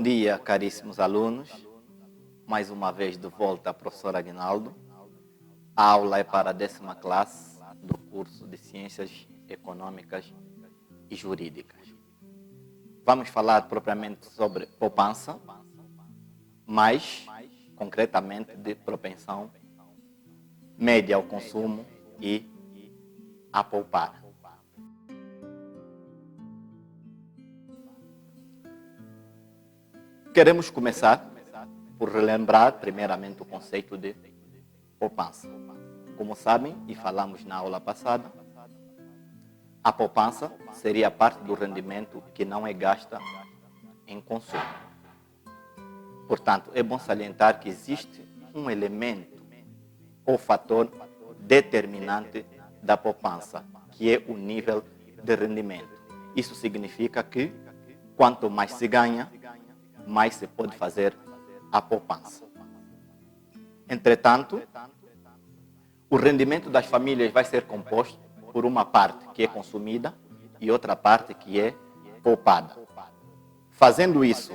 dia, caríssimos alunos. Mais uma vez de volta, professor Aguinaldo. A aula é para a 10ª classe do curso de Ciências Econômicas e Jurídicas. Vamos falar propriamente sobre poupança, mais concretamente de propensão média ao consumo e a poupar. Queremos começar por relembrar primeiramente o conceito de poupança. Como sabem, e falamos na aula passada, a poupança seria a parte do rendimento que não é gasta em consumo. Portanto, é bom salientar que existe um elemento ou fator determinante da poupança, que é o nível de rendimento. Isso significa que quanto mais se ganha, mais se pode fazer a poupança. Entretanto, o rendimento das famílias vai ser composto por uma parte que é consumida e outra parte que é poupada. Fazendo isso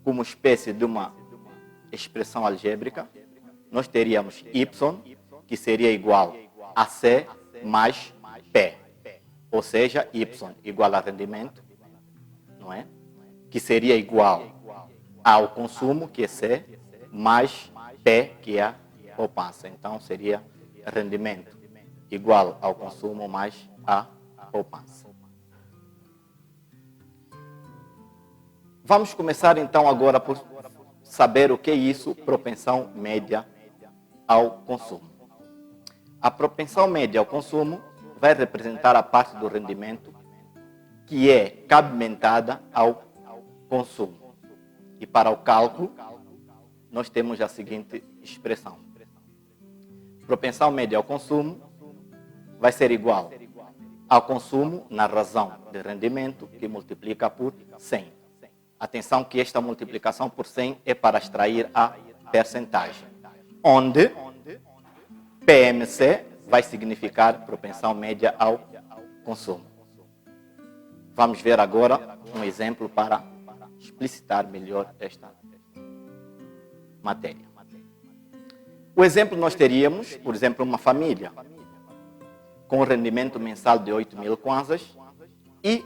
como espécie de uma expressão algébrica, nós teríamos Y, que seria igual a C mais P. Ou seja, Y igual a rendimento, não é? Que seria igual ao consumo, que é C, mais P, que é a poupança. Então, seria rendimento igual ao consumo mais a poupança. Vamos começar, então, agora por saber o que é isso, propensão média ao consumo. A propensão média ao consumo vai representar a parte do rendimento que é cabimentada ao consumo. E para o cálculo, nós temos a seguinte expressão. Propensão média ao consumo vai ser igual ao consumo na razão de rendimento, que multiplica por 100. Atenção que esta multiplicação por 100 é para extrair a percentagem, onde PMC vai significar propensão média ao consumo. Vamos ver agora um exemplo para explicitar melhor esta matéria. O exemplo nós teríamos, por exemplo, uma família com um rendimento mensal de 8.000 kwanzas e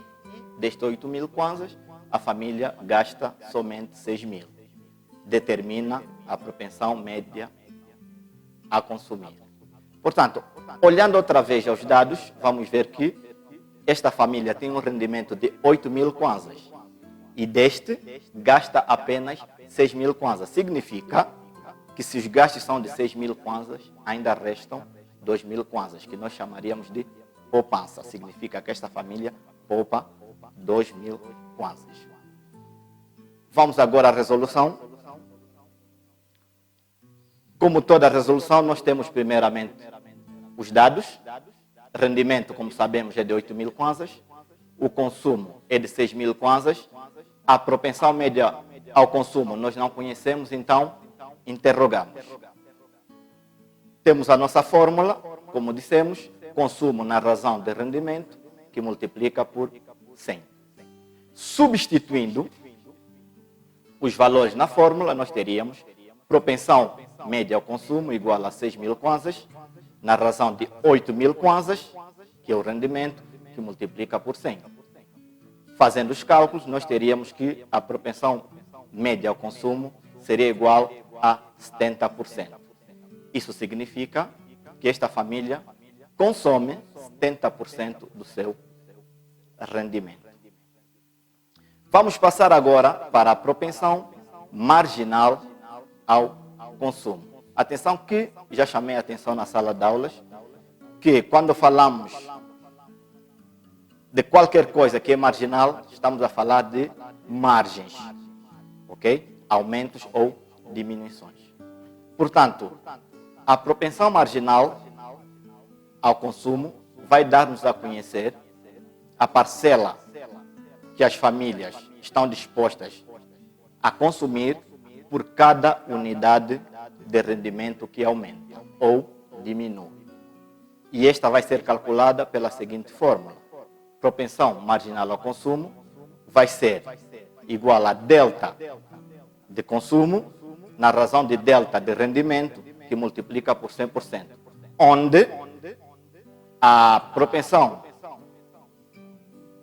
destes 8.000 kwanzas a família gasta somente 6.000. Determina a propensão média a consumir. Portanto, olhando outra vez aos dados, vamos ver que esta família tem um rendimento de 8.000 kwanzas e deste gasta apenas 6.000 kwanzas. Significa que se os gastos são de 6.000 kwanzas, ainda restam 2.000 kwanzas, que nós chamaríamos de poupança. Significa que esta família poupa 2.000 kwanzas. Vamos agora à resolução. Como toda resolução, nós temos primeiramente os dados. Rendimento, como sabemos, é de 8.000 kwanzas. O consumo é de 6.000 kwanzas. A propensão média ao consumo nós não conhecemos, então interrogamos. Temos a nossa fórmula, como dissemos, consumo na razão de rendimento, que multiplica por 100. Substituindo os valores na fórmula, nós teríamos propensão média ao consumo igual a 6.000 kwanzas, na razão de 8.000 kwanzas, que é o rendimento, que multiplica por 100. Fazendo os cálculos, nós teríamos que a propensão média ao consumo seria igual a 70%. Isso significa que esta família consome 70% do seu rendimento. Vamos passar agora para a propensão marginal ao consumo. Atenção que já chamei a atenção na sala de aulas, que quando falamos de qualquer coisa que é marginal, estamos a falar de margens, ok? Aumentos ou diminuições. Portanto, a propensão marginal ao consumo vai dar-nos a conhecer a parcela que as famílias estão dispostas a consumir por cada unidade de rendimento que aumenta ou diminui. E esta vai ser calculada pela seguinte fórmula. Propensão marginal ao consumo vai ser igual a delta de consumo na razão de delta de rendimento que multiplica por 100%, onde a propensão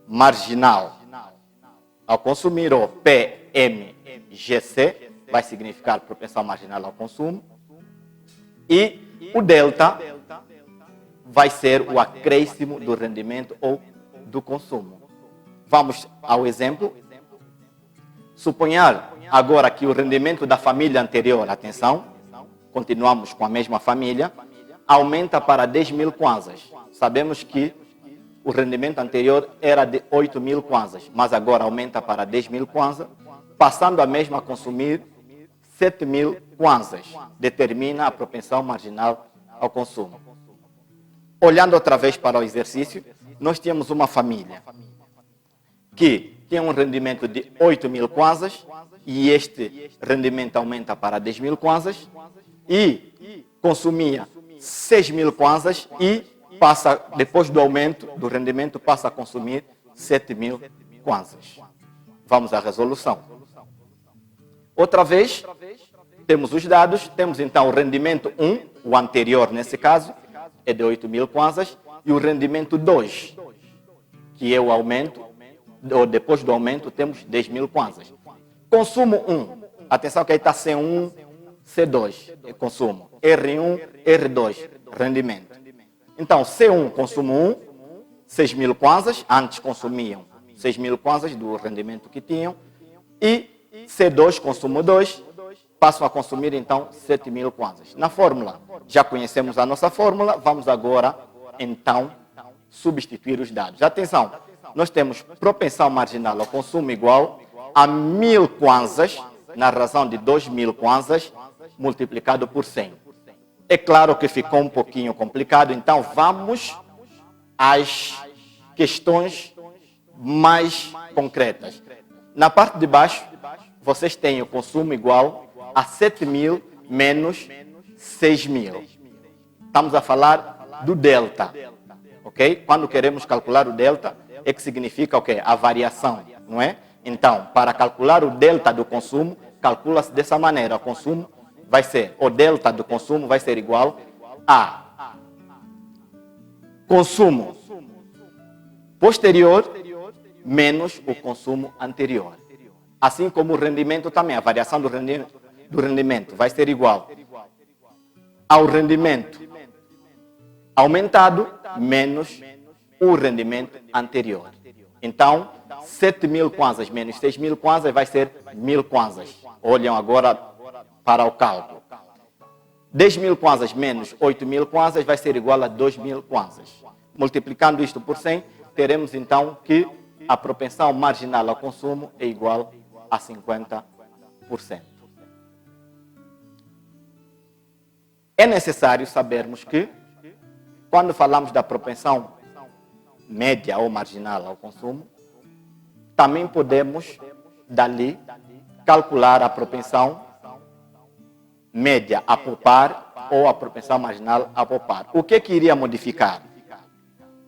marginal ao consumir, ou PMGC, vai significar propensão marginal ao consumo, e o delta vai ser o acréscimo do rendimento ou do consumo. Vamos ao exemplo. Suponhar agora que o rendimento da família anterior, atenção, continuamos com a mesma família, aumenta para 10 mil kwanzas. Sabemos que o rendimento anterior era de 8 mil kwanzas, mas agora aumenta para 10 mil kwanzas, passando a mesma a consumir 7 mil kwanzas. Determina a propensão marginal ao consumo. Olhando outra vez para o exercício, nós tínhamos uma família que tinha um rendimento de 8 mil kwanzas e este rendimento aumenta para 10 mil kwanzas e consumia 6 mil kwanzas e passa, depois do aumento do rendimento, passa a consumir 7 mil kwanzas. Vamos à resolução. Outra vez, temos os dados, temos então o rendimento 1, o anterior nesse caso, é de 8 mil kwanzas, e o rendimento 2, que é o aumento, ou depois do aumento, temos 10 mil kwanzas. Consumo 1, atenção que aí está C1, C2, é consumo, R1, R2, rendimento. Então, C1, consumo 1, 6 mil kwanzas, antes consumiam 6 mil kwanzas do rendimento que tinham, e C2, consumo 2, passam a consumir então 7 mil kwanzas. Na fórmula, já conhecemos a nossa fórmula, vamos agora então substituir os dados. Atenção, nós temos propensão marginal ao consumo igual a 1000 kwanzas, na razão de 2.000 kwanzas, multiplicado por 100. É claro que ficou um pouquinho complicado, então vamos às questões mais concretas. Na parte de baixo, vocês têm o consumo igual a 7.000 menos 6.000. Estamos a falar do delta, ok? Quando queremos calcular o delta, é que significa o quê? A variação, não é? Então, para calcular o delta do consumo, calcula-se dessa maneira. O consumo vai ser, o delta do consumo vai ser igual a consumo posterior menos o consumo anterior. Assim como o rendimento também, a variação do rendimento vai ser igual ao rendimento aumentado menos o rendimento anterior. Então, 7.000 kwanzas menos 6.000 kwanzas vai ser 1.000 kwanzas. Olham agora para o cálculo. 10.000 kwanzas menos 8.000 kwanzas vai ser igual a 2.000 kwanzas. Multiplicando isto por 100, teremos então que a propensão marginal ao consumo é igual a 50%. É necessário sabermos que, quando falamos da propensão média ou marginal ao consumo, também podemos, dali, calcular a propensão média a poupar ou a propensão marginal a poupar. O que iria modificar?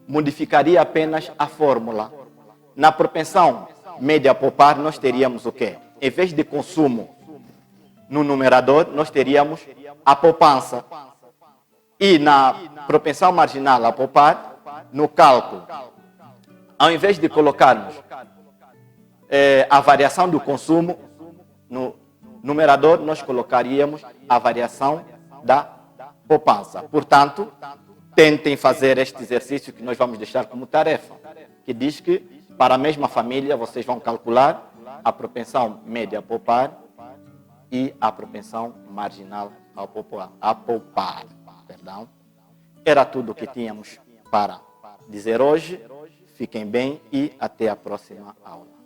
Modificaria apenas a fórmula. Na propensão média a poupar, nós teríamos o quê? Em vez de consumo no numerador, nós teríamos a poupança. E na propensão marginal a poupar, no cálculo, ao invés de colocarmos a variação do consumo no numerador, nós colocaríamos a variação da poupança. Portanto, tentem fazer este exercício que nós vamos deixar como tarefa, que diz que para a mesma família vocês vão calcular a propensão média a poupar e a propensão marginal a poupar. Perdão. Era tudo o que tínhamos para dizer hoje. Fiquem bem e até a próxima aula.